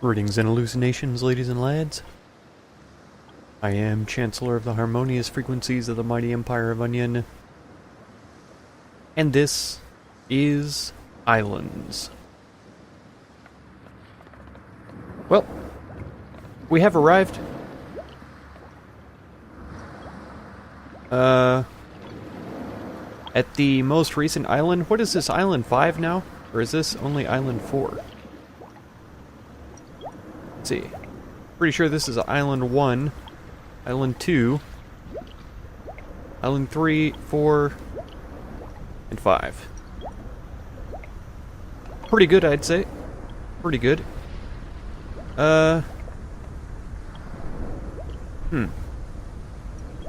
Greetings and hallucinations, ladies and lads. I am Chancellor of the harmonious frequencies of the mighty Empire of Onion. And this is Ylands. Well, we have arrived. At the most recent island. What is this, Island 5 now? Or is this only Island 4? Let's see. Pretty sure this is Island 1, Island 2, Island 3, 4, and 5. Pretty good, I'd say. Pretty good. Is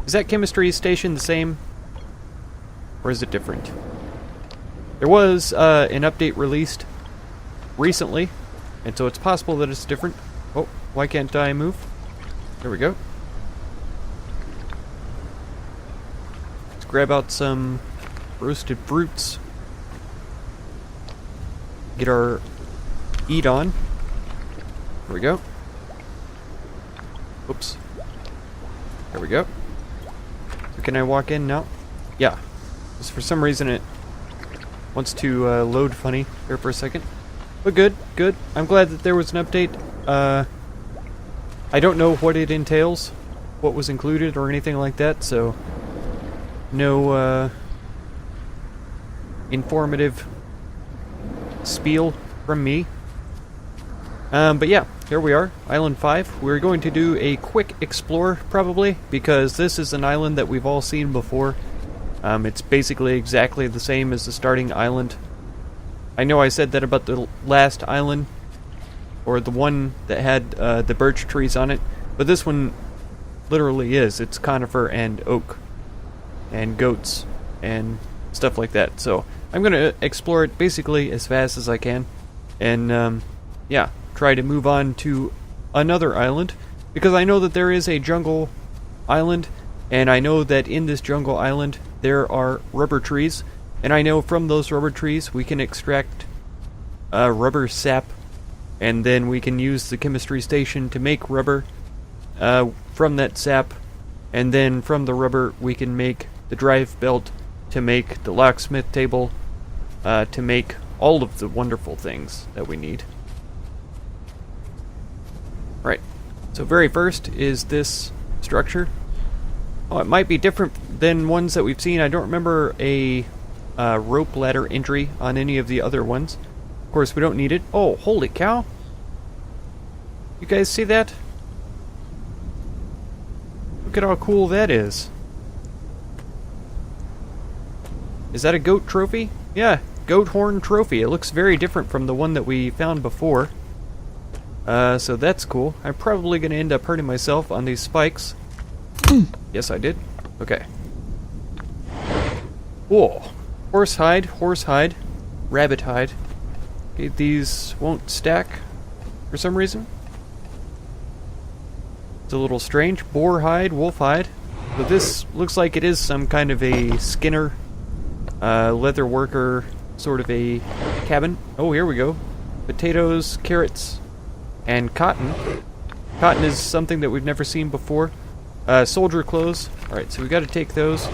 that chemistry station the same? Or is it different? There was an update released recently, and so it's possible that it's different. Oh, why can't I move? There we go. Let's grab out some roasted fruits. Get our eat on. There we go. Oops. There we go. So can I walk in now? Yeah. Just for some reason it wants to load funny there for a second. But good, good. I'm glad that there was an update. I don't know what it entails, what was included or anything like that, so no informative spiel from me. But yeah, here we are, Island 5. We're going to do a quick explore, probably, because this is an island that we've all seen before. It's basically exactly the same as the starting island. I know I said that about the last island, or the one that had the birch trees on it, but this one literally is. It's conifer and oak, and goats, and stuff like that. So I'm going to explore it basically as fast as I can, and yeah, try to move on to another island, because I know that there is a jungle island, and I know that in this jungle island there are rubber trees, and I know from those rubber trees we can extract rubber sap, and then we can use the chemistry station to make rubber from that sap, and then from the rubber we can make the drive belt to make the locksmith table, to make all of the wonderful things that we need. Right, so very first is this structure. Oh, it might be different than ones that we've seen. I don't remember a rope ladder entry on any of the other ones. Of course, we don't need it. Oh, holy cow! You guys see that? Look at how cool that is. Is that a goat trophy? Yeah, goat horn trophy. It looks very different from the one that we found before. So that's cool. I'm probably going to end up hurting myself on these spikes. Yes, I did. Okay. Whoa. Horse hide, rabbit hide. Okay, these won't stack for some reason. It's a little strange. Boar hide, wolf hide. But this looks like it is some kind of a Skinner, leather worker, sort of a cabin. Oh, here we go. Potatoes, carrots, and cotton. Cotton is something that we've never seen before. Soldier clothes. Alright, so we gotta take those.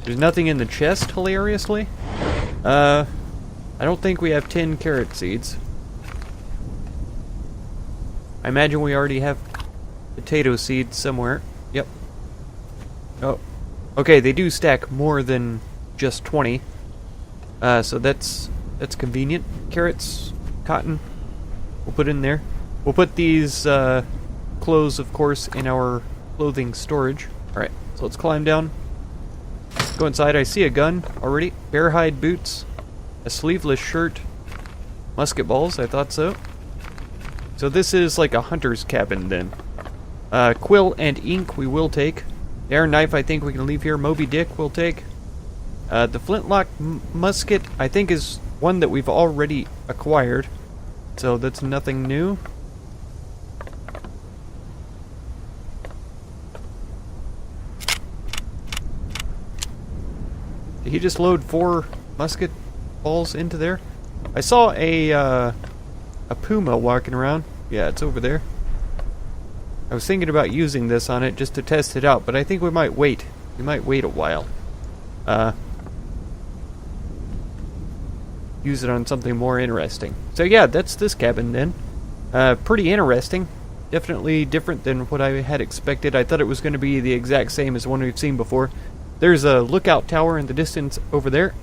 There's nothing in the chest, hilariously. I don't think we have 10 carrot seeds. I imagine we already have potato seeds somewhere. Yep. Oh. Okay, they do stack more than just 20. So that's convenient. Carrots, cotton, we'll put in there. We'll put these clothes, of course, in our clothing storage. Alright, so let's climb down. Go inside. I see a gun already. Bear hide boots. A sleeveless shirt. Musket balls, I thought so. So this is like a hunter's cabin then. Quill and ink we will take. The iron knife I think we can leave here. Moby Dick we'll take. The flintlock musket I think is one that we've already acquired. So that's nothing new. Did he just load 4 musket balls into there? I saw a a puma walking around. Yeah, it's over there. I was thinking about using this on it just to test it out, but I think we might wait. We might wait a while. Use it on something more interesting. So yeah, that's this cabin then. Pretty interesting. Definitely different than what I had expected. I thought it was going to be the exact same as one we've seen before. There's a lookout tower in the distance over there.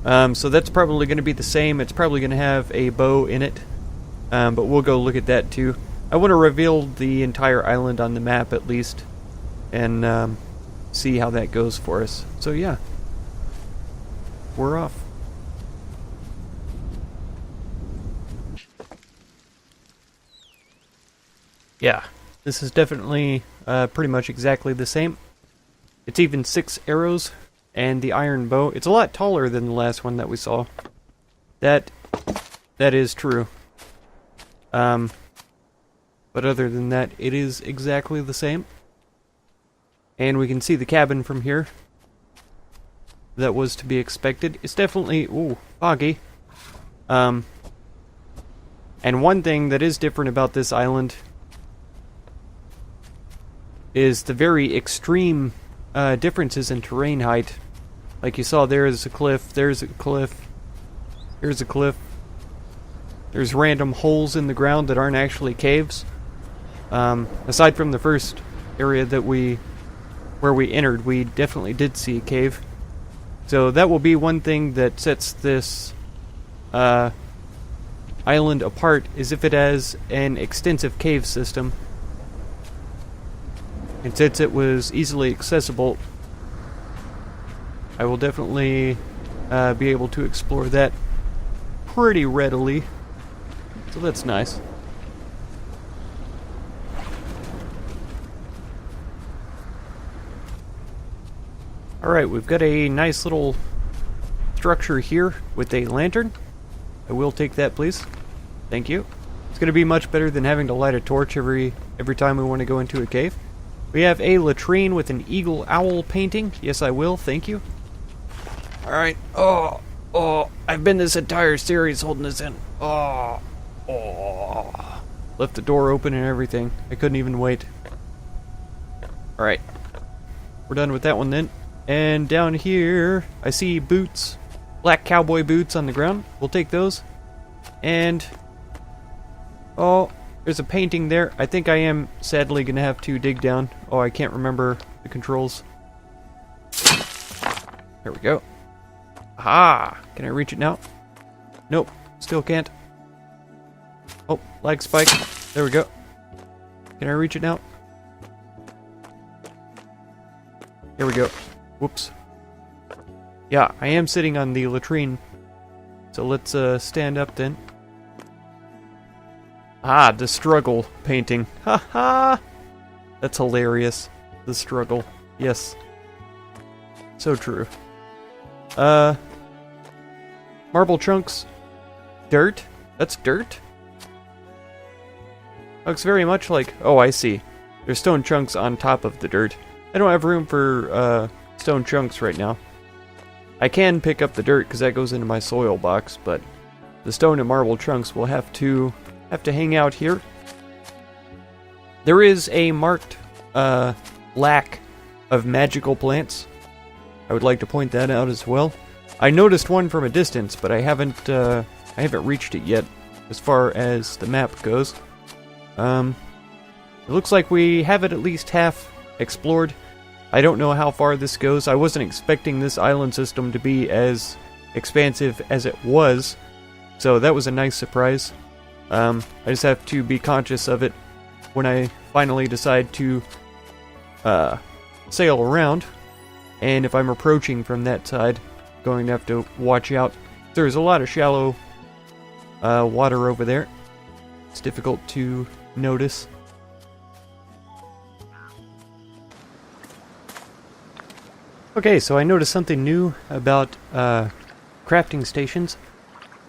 So that's probably going to be the same. It's probably going to have a bow in it. But we'll go look at that too. I want to reveal the entire island on the map at least. And see how that goes for us. So yeah. We're off. Yeah, this is definitely pretty much exactly the same. It's even 6 arrows and the iron bow. It's a lot taller than the last one that we saw. That is true. But other than that, it is exactly the same. And we can see the cabin from here. That was to be expected. It's definitely, ooh, foggy. And one thing that is different about this island is the very extreme differences in terrain height. Like you saw, there is a cliff, there's a cliff, here's a cliff. There's random holes in the ground that aren't actually caves. Aside from the first area that where we entered, we definitely did see a cave. So that will be one thing that sets this island apart, is if it has an extensive cave system. And since it was easily accessible, I will definitely be able to explore that pretty readily. So that's nice. Alright, we've got a nice little structure here with a lantern. I will take that, please. Thank you. It's going to be much better than having to light a torch every time we want to go into a cave. We have a latrine with an eagle owl painting. Yes, I will. Thank you. Alright. Oh, I've been this entire series holding this in. Oh. Left the door open and everything. I couldn't even wait. Alright. We're done with that one then. And down here, I see boots. Black cowboy boots on the ground. We'll take those. And... oh, there's a painting there. I think I am sadly going to have to dig down. Oh, I can't remember the controls. There we go. Aha! Can I reach it now? Nope. Still can't. Oh, lag spike. There we go. Can I reach it now? Here we go. Whoops. Yeah, I am sitting on the latrine. So let's stand up then. Ah, the struggle painting. Ha ha! That's hilarious. The struggle. Yes. So true. Marble chunks. Dirt? That's dirt? Looks very much like... oh, I see. There's stone chunks on top of the dirt. I don't have room for stone chunks right now. I can pick up the dirt because that goes into my soil box, but the stone and marble chunks will have to hang out here. There is a marked lack of magical plants. I would like to point that out as well. I noticed one from a distance, but I haven't reached it yet as far as the map goes. It looks like we have it at least half explored. I don't know how far this goes. I wasn't expecting this island system to be as expansive as it was, so that was a nice surprise. I just have to be conscious of it when I finally decide to sail around, and if I'm approaching from that side, I'm going to have to watch out. There's a lot of shallow water over there. It's difficult to notice. Okay, so I noticed something new about crafting stations.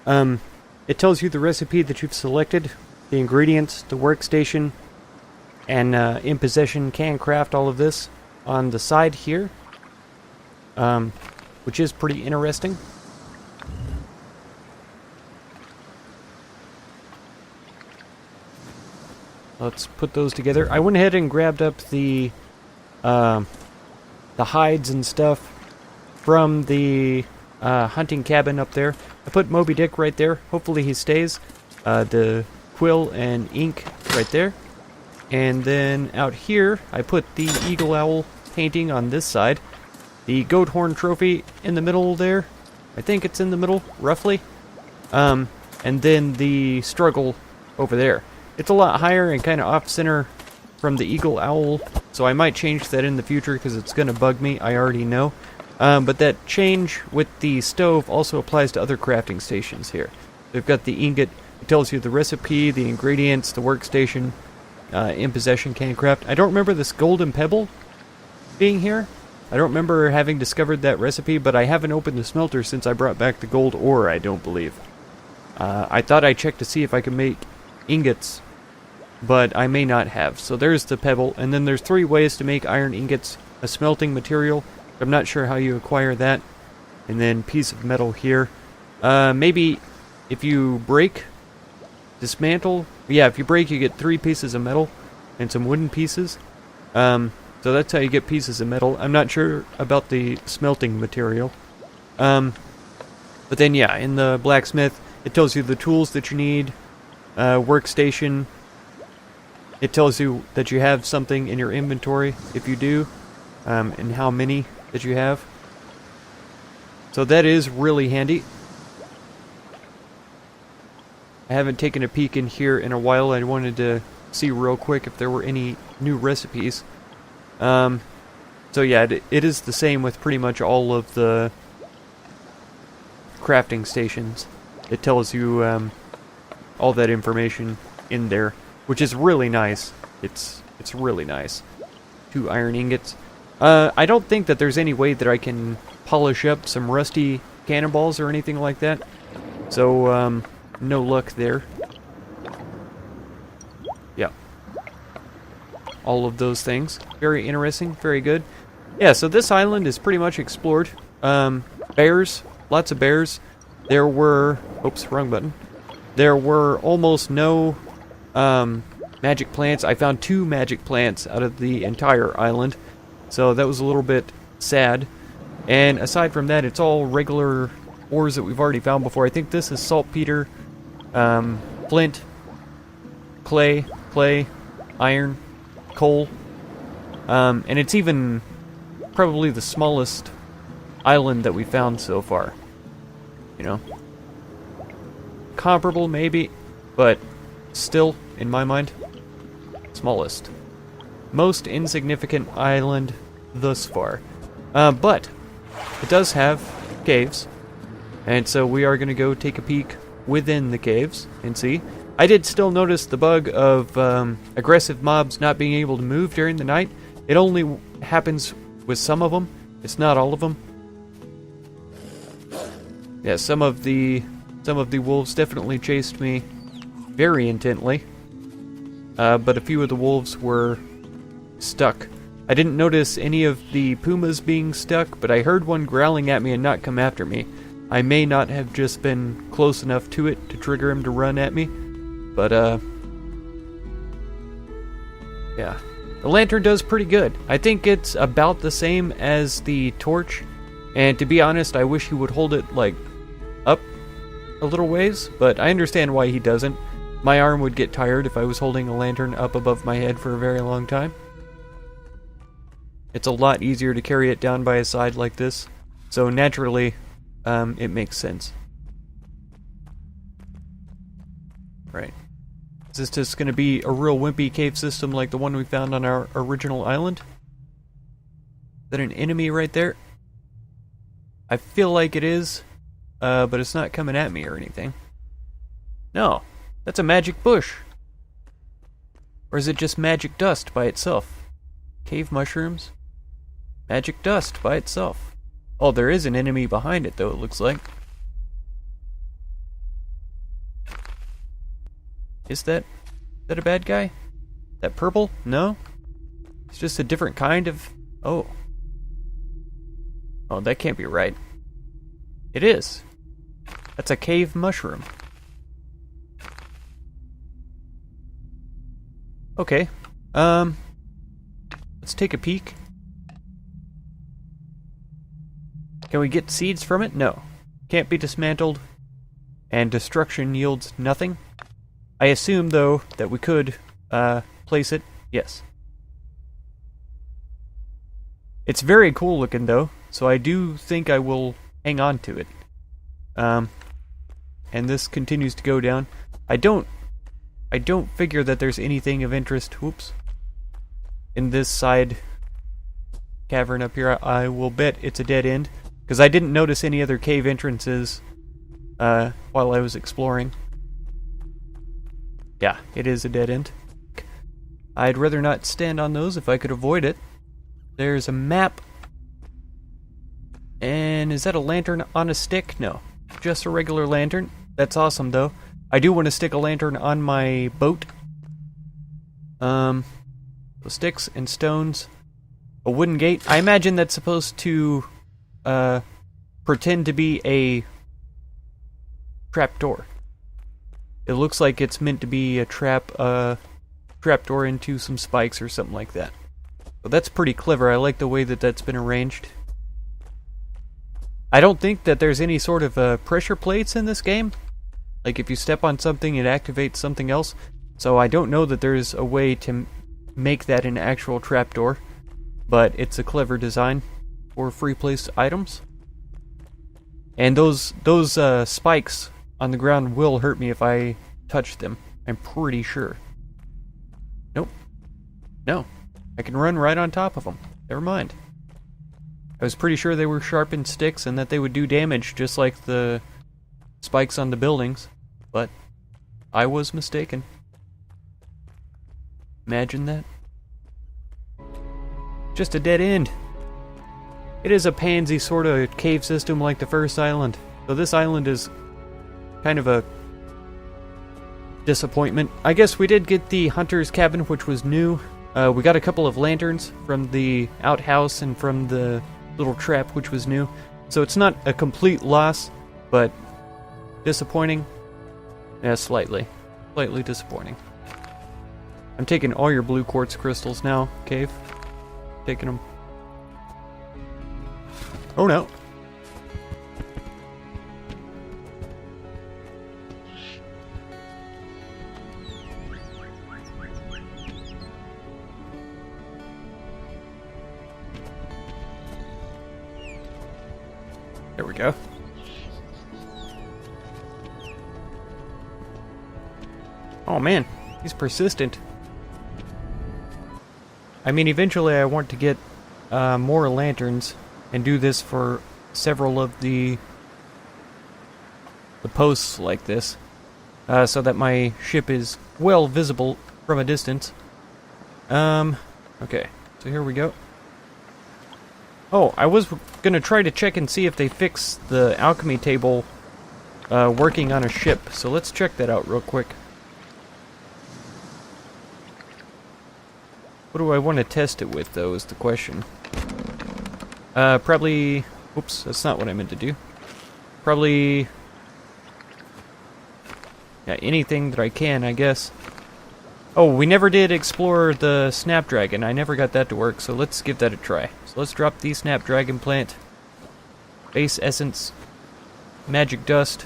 It tells you the recipe that you've selected, the ingredients, the workstation, and in possession can craft all of this on the side here, which is pretty interesting. Let's put those together. I went ahead and grabbed up the hides and stuff from the hunting cabin up there. I put Moby Dick right there. Hopefully he stays. The quill and ink right there. And then out here, I put the eagle owl painting on this side. The goat horn trophy in the middle there. I think it's in the middle, roughly. And then the struggle over there. It's a lot higher and kind of off-center from the eagle owl, so I might change that in the future because it's going to bug me, I already know. But that change with the stove also applies to other crafting stations here. They've got the ingot, it tells you the recipe, the ingredients, the workstation, in possession can craft. I don't remember this golden pebble being here. I don't remember having discovered that recipe, but I haven't opened the smelter since I brought back the gold ore, I don't believe. I thought I checked to see if I could make ingots, but I may not have. So there's the pebble, and then there's 3 ways to make iron ingots. A smelting material, I'm not sure how you acquire that, and then piece of metal here. Maybe if you break, dismantle, yeah, if you break you get 3 pieces of metal and some wooden pieces. So that's how you get pieces of metal. I'm not sure about the smelting material. But then yeah, in the blacksmith, it tells you the tools that you need, workstation. It tells you that you have something in your inventory, if you do, and how many that you have. So that is really handy. I haven't taken a peek in here in a while. I wanted to see real quick if there were any new recipes. So yeah, it is the same with pretty much all of the crafting stations. It tells you all that information in there, which is really nice. It's really nice. 2 iron ingots. I don't think that there's any way that I can polish up some rusty cannonballs or anything like that. So, no luck there. Yeah. All of those things. Very interesting. Very good. Yeah, so this island is pretty much explored. Bears. Lots of bears. There were... Oops, wrong button. There were almost no magic plants. I found 2 magic plants out of the entire island. So that was a little bit sad. And aside from that, it's all regular ores that we've already found before. I think this is saltpeter, flint, clay, iron, coal. And it's even probably the smallest island that we found so far. You know? Comparable, maybe, but still, in my mind, smallest. Most insignificant island thus far. But it does have caves, and so we are going to go take a peek within the caves and see. I did still notice the bug of aggressive mobs not being able to move during the night. It only happens with some of them. It's not all of them. Yeah, some of the wolves definitely chased me very intently. But a few of the wolves were stuck. I didn't notice any of the pumas being stuck, but I heard one growling at me and not come after me. I may not have just been close enough to it to trigger him to run at me, but yeah. The lantern does pretty good. I think it's about the same as the torch, and to be honest, I wish he would hold it, like, up a little ways, but I understand why he doesn't. My arm would get tired if I was holding a lantern up above my head for a very long time. It's a lot easier to carry it down by his side like this, so naturally, it makes sense. Right. Is this just going to be a real wimpy cave system like the one we found on our original island? Is that an enemy right there? I feel like it is, but it's not coming at me or anything. No, that's a magic bush. Or is it just magic dust by itself? Cave mushrooms? Magic dust by itself. Oh, there is an enemy behind it, though, it looks like. Is that a bad guy? That purple? No? It's just a different kind of... Oh. Oh, that can't be right. It is. That's a cave mushroom. Okay. Let's take a peek. Can we get seeds from it? No. Can't be dismantled. And destruction yields nothing. I assume, though, that we could place it. Yes. It's very cool looking, though, so I do think I will hang on to it. And this continues to go down. I don't figure that there's anything of interest, whoops, in this side cavern up here. I will bet it's a dead end, because I didn't notice any other cave entrances while I was exploring. Yeah, it is a dead end. I'd rather not stand on those if I could avoid it. There's a map. And is that a lantern on a stick? No, just a regular lantern. That's awesome, though. I do want to stick a lantern on my boat. So sticks and stones. A wooden gate. I imagine that's supposed to pretend to be a trapdoor. It looks like it's meant to be a trapdoor into some spikes or something like that. So that's pretty clever. I like the way that that's been arranged. I don't think that there's any sort of pressure plates in this game. Like if you step on something, it activates something else. So I don't know that there's a way to make that an actual trapdoor. But it's a clever design for free-placed items. And those spikes on the ground will hurt me if I touch them. I'm pretty sure. Nope. No. I can run right on top of them. Never mind. I was pretty sure they were sharpened sticks and that they would do damage just like the spikes on the buildings. But I was mistaken. Imagine that. Just a dead end. It is a pansy sort of cave system like the first island. So this island is kind of a disappointment. I guess we did get the hunter's cabin, which was new. We got a couple of lanterns from the outhouse and from the little trap, which was new. So it's not a complete loss, but disappointing. Yeah, slightly. Slightly disappointing. I'm taking all your blue quartz crystals now, cave. Taking them. Oh no. There we go. Oh man, he's persistent. I mean, eventually I want to get more lanterns and do this for several of the posts like this, so that my ship is well visible from a distance. Okay, so here we go. Oh, I was gonna try to check and see if they fixed the alchemy table working on a ship, so let's check that out real quick. What do I want to test it with, though, is the question. Probably... Oops, that's not what I meant to do. Probably... Yeah, anything that I can, I guess. Oh, we never did explore the Snapdragon. I never got that to work, so let's give that a try. So let's drop the Snapdragon plant. Base essence. Magic dust.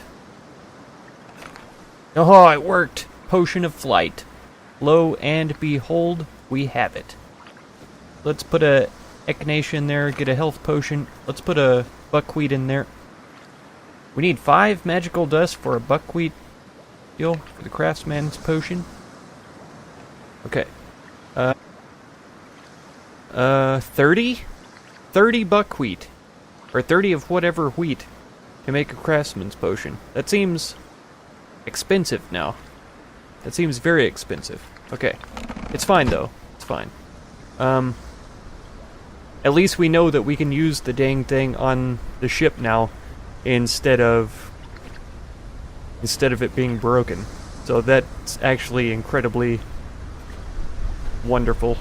Oh, it worked! Potion of flight. Lo and behold, we have it. Let's put a echinacea in there, get a health potion. Let's put a buckwheat in there. We need 5 magical dust for a buckwheat deal for the craftsman's potion. Okay. 30? 30 buckwheat. Or 30 of whatever wheat to make a craftsman's potion. That seems expensive now. That seems very expensive. Okay. It's fine, though. It's fine. At least we know that we can use the dang thing on the ship now instead of it being broken. So that's actually incredibly wonderful.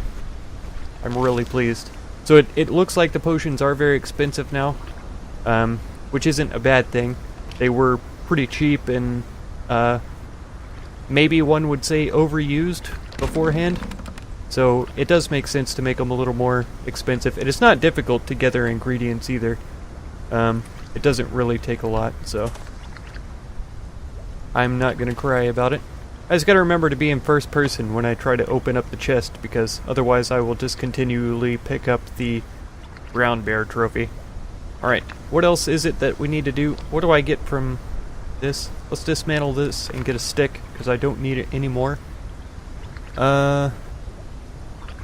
I'm really pleased. So it looks like the potions are very expensive now, which isn't a bad thing. They were pretty cheap and maybe one would say overused beforehand. So it does make sense to make them a little more expensive. And it's not difficult to gather ingredients either. It doesn't really take a lot, so I'm not going to cry about it. I just got to remember to be in first person when I try to open up the chest, because otherwise I will just continually pick up the brown bear trophy. Alright, what else is it that we need to do? What do I get from this? Let's dismantle this and get a stick, because I don't need it anymore. I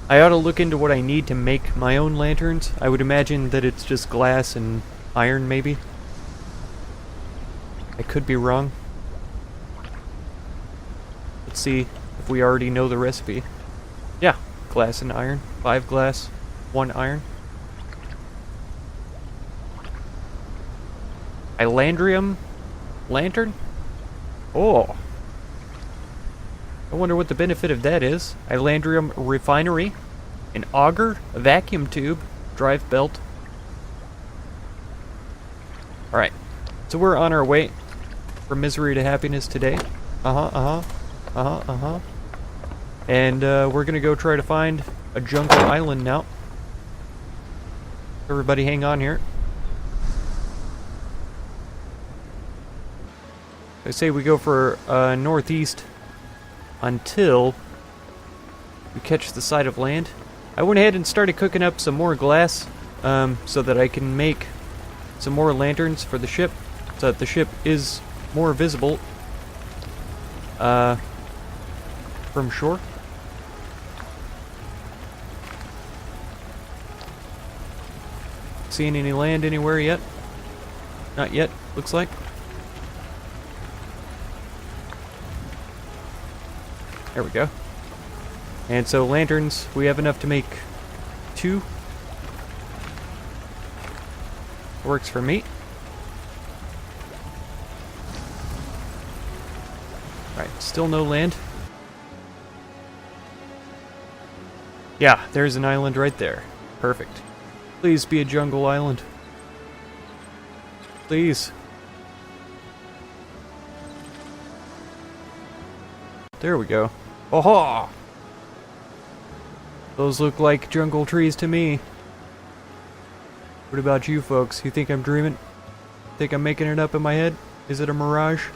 ought to look into what I need to make my own lanterns. I would imagine that it's just glass and iron, maybe. I could be wrong. Let's see if we already know the recipe. Yeah, glass and iron. 5 glass, 1 iron. Ylandrium lantern? Oh. I wonder what the benefit of that is. Ylandrium refinery, an auger, a vacuum tube, drive belt. Alright, so we're on our way from misery to happiness today. And we're gonna go try to find a jungle island now. Everybody hang on here. I say we go for northeast until we catch the sight of land. I went ahead and started cooking up some more glass so that I can make some more lanterns for the ship, so that the ship is more visible from shore. Seeing any land anywhere yet? Not yet, looks like. There we go. And so lanterns, we have enough to make 2. Works for me. Right, still no land. Yeah, there's an island right there. Perfect. Please be a jungle island. Please. There we go. Aha! Those look like jungle trees to me. What about you folks? You think I'm dreaming? Think I'm making it up in my head? Is it a mirage?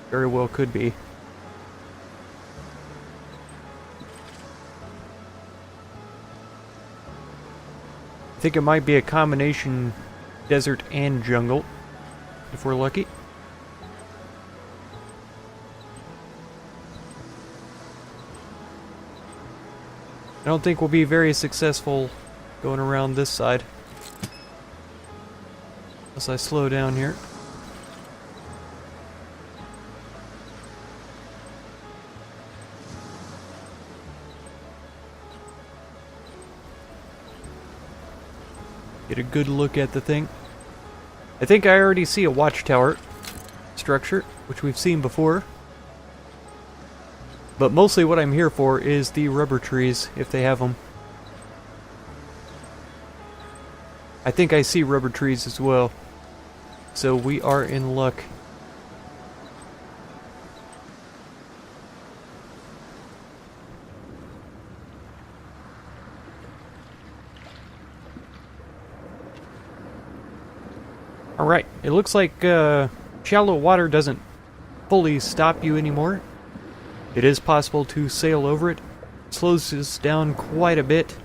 Very well could be. I think it might be a combination desert and jungle, if we're lucky. I don't think we'll be very successful going around this side. Unless I slow down here. Get a good look at the thing. I think I already see a watchtower structure, which we've seen before. But mostly what I'm here for is the rubber trees, if they have them. I think I see rubber trees as well. So we are in luck. Alright, it looks like shallow water doesn't fully stop you anymore. It is possible to sail over it. It slows us down quite a bit,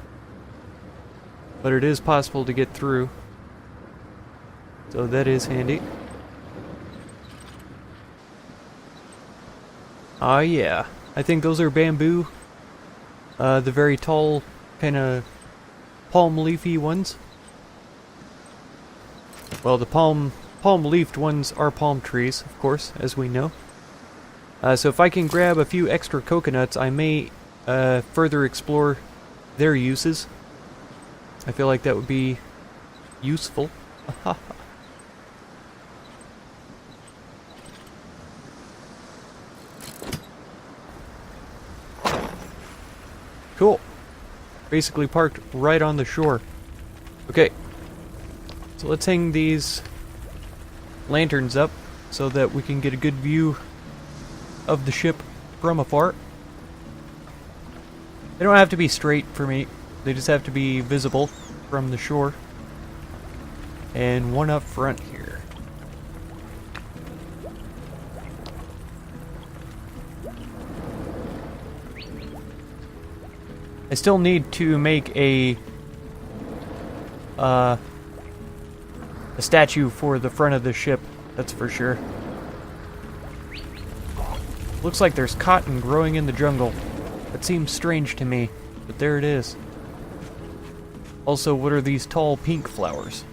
but it is possible to get through. So that is handy. Ah, yeah. I think those are bamboo. The very tall, kind of palm-leafy ones. Well, the palm-leafed ones are palm trees, of course, as we know. So if I can grab a few extra coconuts, I may further explore their uses. I feel like that would be useful. Cool. Basically parked right on the shore. Okay. So let's hang these lanterns up so that we can get a good view of the ship from afar. They don't have to be straight for me. They just have to be visible from the shore. And one up front here. I still need to make a statue for the front of the ship, that's for sure. Looks like there's cotton growing in the jungle. That seems strange to me, but there it is. Also, what are these tall pink flowers?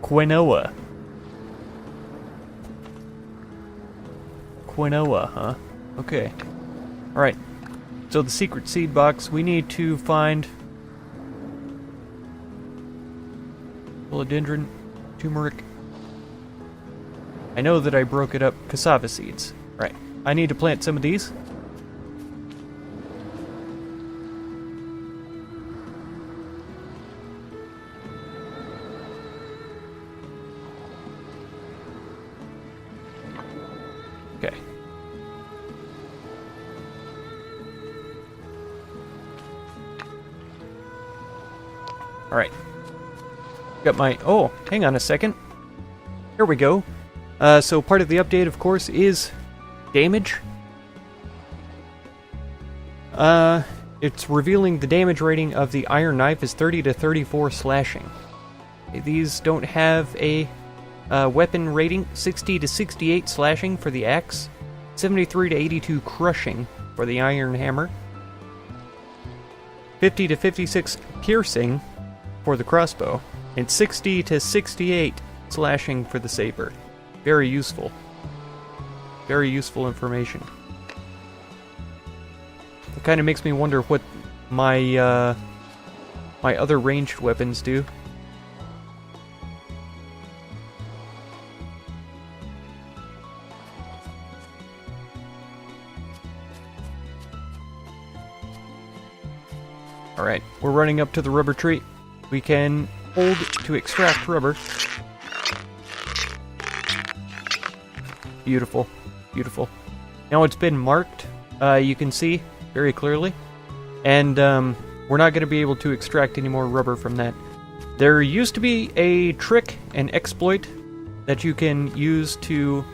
Quinoa. Quinoa, huh? Okay. Alright. So the secret seed box, we need to find philodendron, turmeric. I know that I broke it up. Cassava seeds. Right. I need to plant some of these. Okay. Alright. Got my... Oh, hang on a second. Here we go. So part of the update, of course, is damage. It's revealing the damage rating of the iron knife is 30 to 34 slashing. These don't have a weapon rating. 60 to 68 slashing for the axe. 73 to 82 crushing for the iron hammer. 50 to 56 piercing for the crossbow. And 60 to 68 slashing for the saber. Very useful. Very useful information. It kind of makes me wonder what my my other ranged weapons do. Alright, we're running up to the rubber tree. We can hold to extract rubber. Beautiful. Beautiful. Now it's been marked, you can see very clearly. And we're not going to be able to extract any more rubber from that. There used to be a trick, an exploit, that you can use to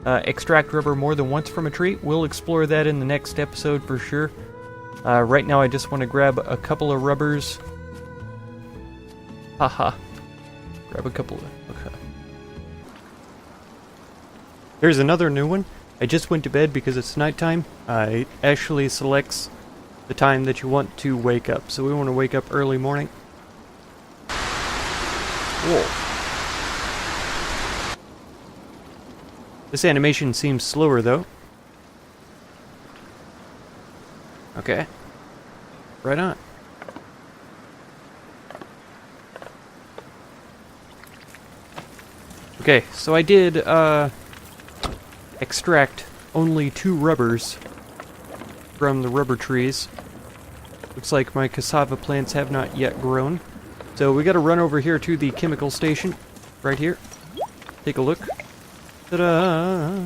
extract rubber more than once from a tree. We'll explore that in the next episode for sure. Right now I just want to grab a couple of rubbers. Haha. Grab a couple of... Okay. Here's another new one. I just went to bed because it's nighttime. It actually selects the time that you want to wake up. So we want to wake up early morning. Whoa. This animation seems slower though. Okay. Right on. Okay, so I did, extract only 2 rubbers from the rubber trees. Looks like my cassava plants have not yet grown. So we gotta run over here to the chemical station. Right here. Take a look. Ta-da!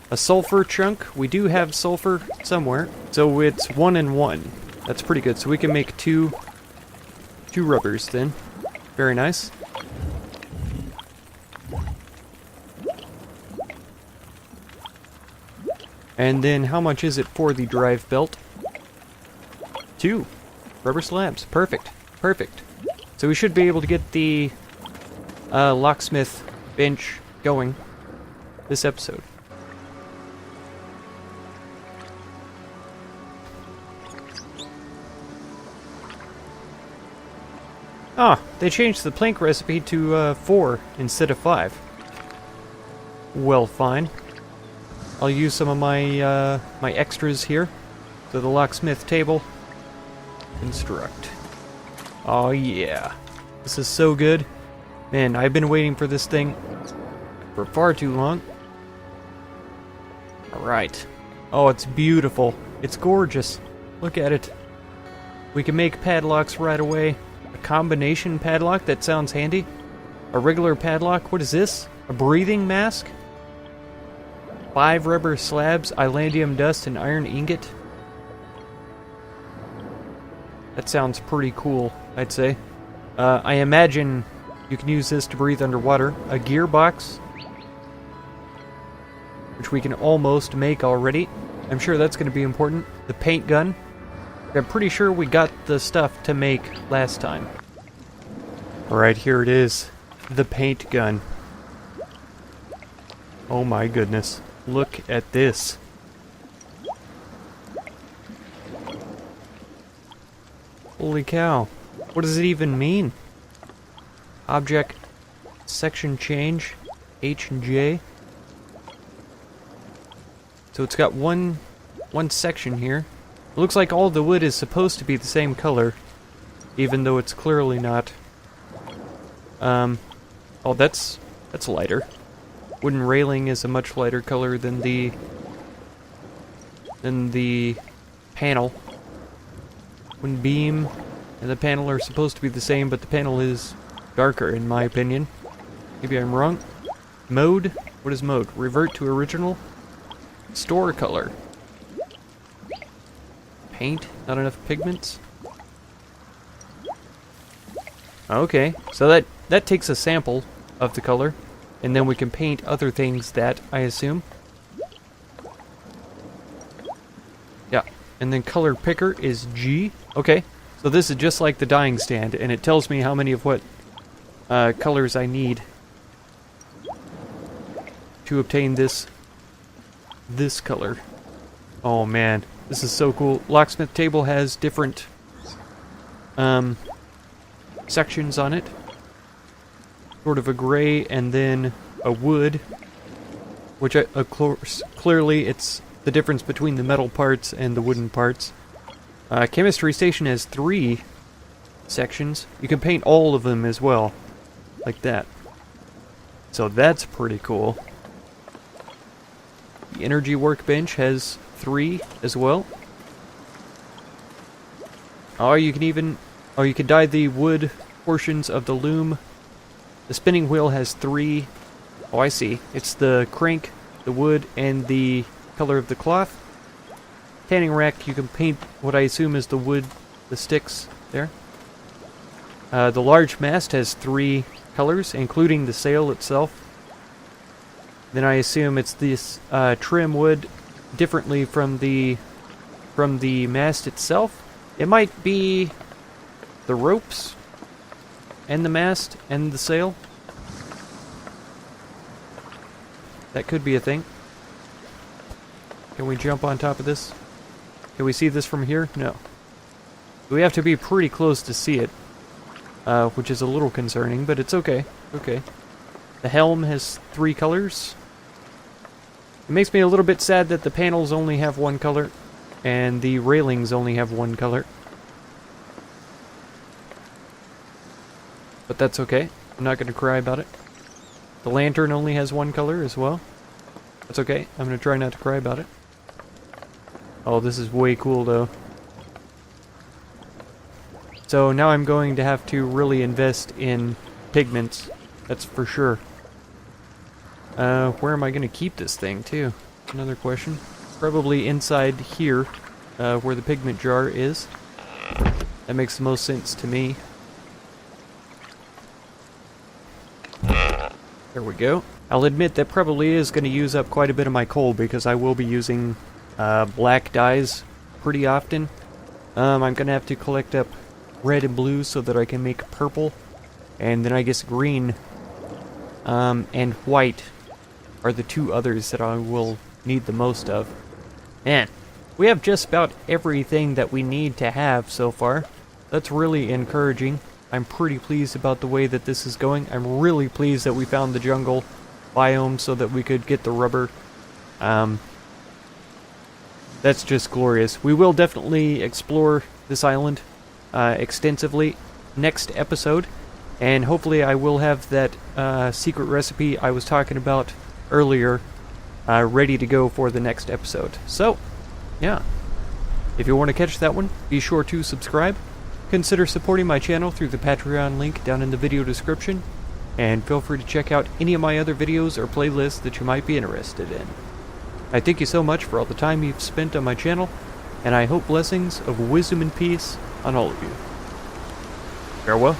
A sulfur chunk. We do have sulfur somewhere. So it's 1 and 1. That's pretty good. So we can make two rubbers then. Very nice. And then how much is it for the drive belt? 2 rubber slabs. Perfect. Perfect. So we should be able to get the locksmith bench going this episode. Ah, they changed the plank recipe to 4 instead of 5. Well, fine. I'll use some of my my extras here. So the locksmith table. Construct. Oh yeah. This is so good. Man, I've been waiting for this thing for far too long. Alright. Oh, it's beautiful. It's gorgeous. Look at it. We can make padlocks right away. A combination padlock? That sounds handy. A regular padlock? What is this? A breathing mask? 5 rubber slabs, ylandium dust, and iron ingot. That sounds pretty cool, I'd say. I imagine you can use this to breathe underwater. A gearbox, which we can almost make already. I'm sure that's going to be important. The paint gun. I'm pretty sure we got the stuff to make last time. Alright, here it is. The paint gun. Oh my goodness. Look at this. Holy cow. What does it even mean? Object section change. H and J. So it's got one section here. It looks like all the wood is supposed to be the same color, even though it's clearly not. Oh, that's lighter. Wooden railing is a much lighter color than the panel. Wooden beam and the panel are supposed to be the same, but the panel is darker, in my opinion. Maybe I'm wrong. Mode? What is mode? Revert to original? Store color. Paint? Not enough pigments? Okay, so that takes a sample of the color, and then we can paint other things that, I assume. Yeah, and then color picker is G. Okay, so this is just like the dyeing stand, and it tells me how many of what colors I need to obtain this color. Oh man, this is so cool. Locksmith table has different sections on it. Sort of a gray and then a wood, which of course clearly it's the difference between the metal parts and the wooden parts. Chemistry station has 3 sections. You can paint all of them as well, like that. So that's pretty cool. The energy workbench has 3 as well. Oh, you can dye the wood portions of the loom. The spinning wheel has 3. Oh, I see. It's the crank, the wood, and the color of the cloth. Tanning rack, you can paint what I assume is the wood, the sticks there. The large mast has 3 colors, including the sail itself. Then I assume it's this trim wood differently from the mast itself. It might be the ropes and the mast and the sail. That could be a thing. Can we jump on top of this? Can we see this from here? No. We have to be pretty close to see it, which is a little concerning, but it's okay. Okay. The helm has 3 colors. It makes me a little bit sad that the panels only have 1 color, and the railings only have 1 color. But that's okay. I'm not going to cry about it. The lantern only has 1 color as well. That's okay. I'm going to try not to cry about it. Oh, this is way cool, though. So now I'm going to have to really invest in pigments. That's for sure. Where am I going to keep this thing, too? Another question. Probably inside here, where the pigment jar is. That makes the most sense to me. There we go. I'll admit that probably is going to use up quite a bit of my coal because I will be using black dyes pretty often. I'm going to have to collect up red and blue so that I can make purple. And then I guess green and white are the 2 others that I will need the most of. Man, we have just about everything that we need to have so far. That's really encouraging. I'm pretty pleased about the way that this is going. I'm really pleased that we found the jungle biome so that we could get the rubber. That's just glorious. We will definitely explore this island extensively next episode, and hopefully I will have that secret recipe I was talking about earlier ready to go for the next episode. So, yeah. If you want to catch that one, be sure to subscribe. Consider supporting my channel through the Patreon link down in the video description, and feel free to check out any of my other videos or playlists that you might be interested in. I thank you so much for all the time you've spent on my channel, and I hope blessings of wisdom and peace on all of you. Farewell.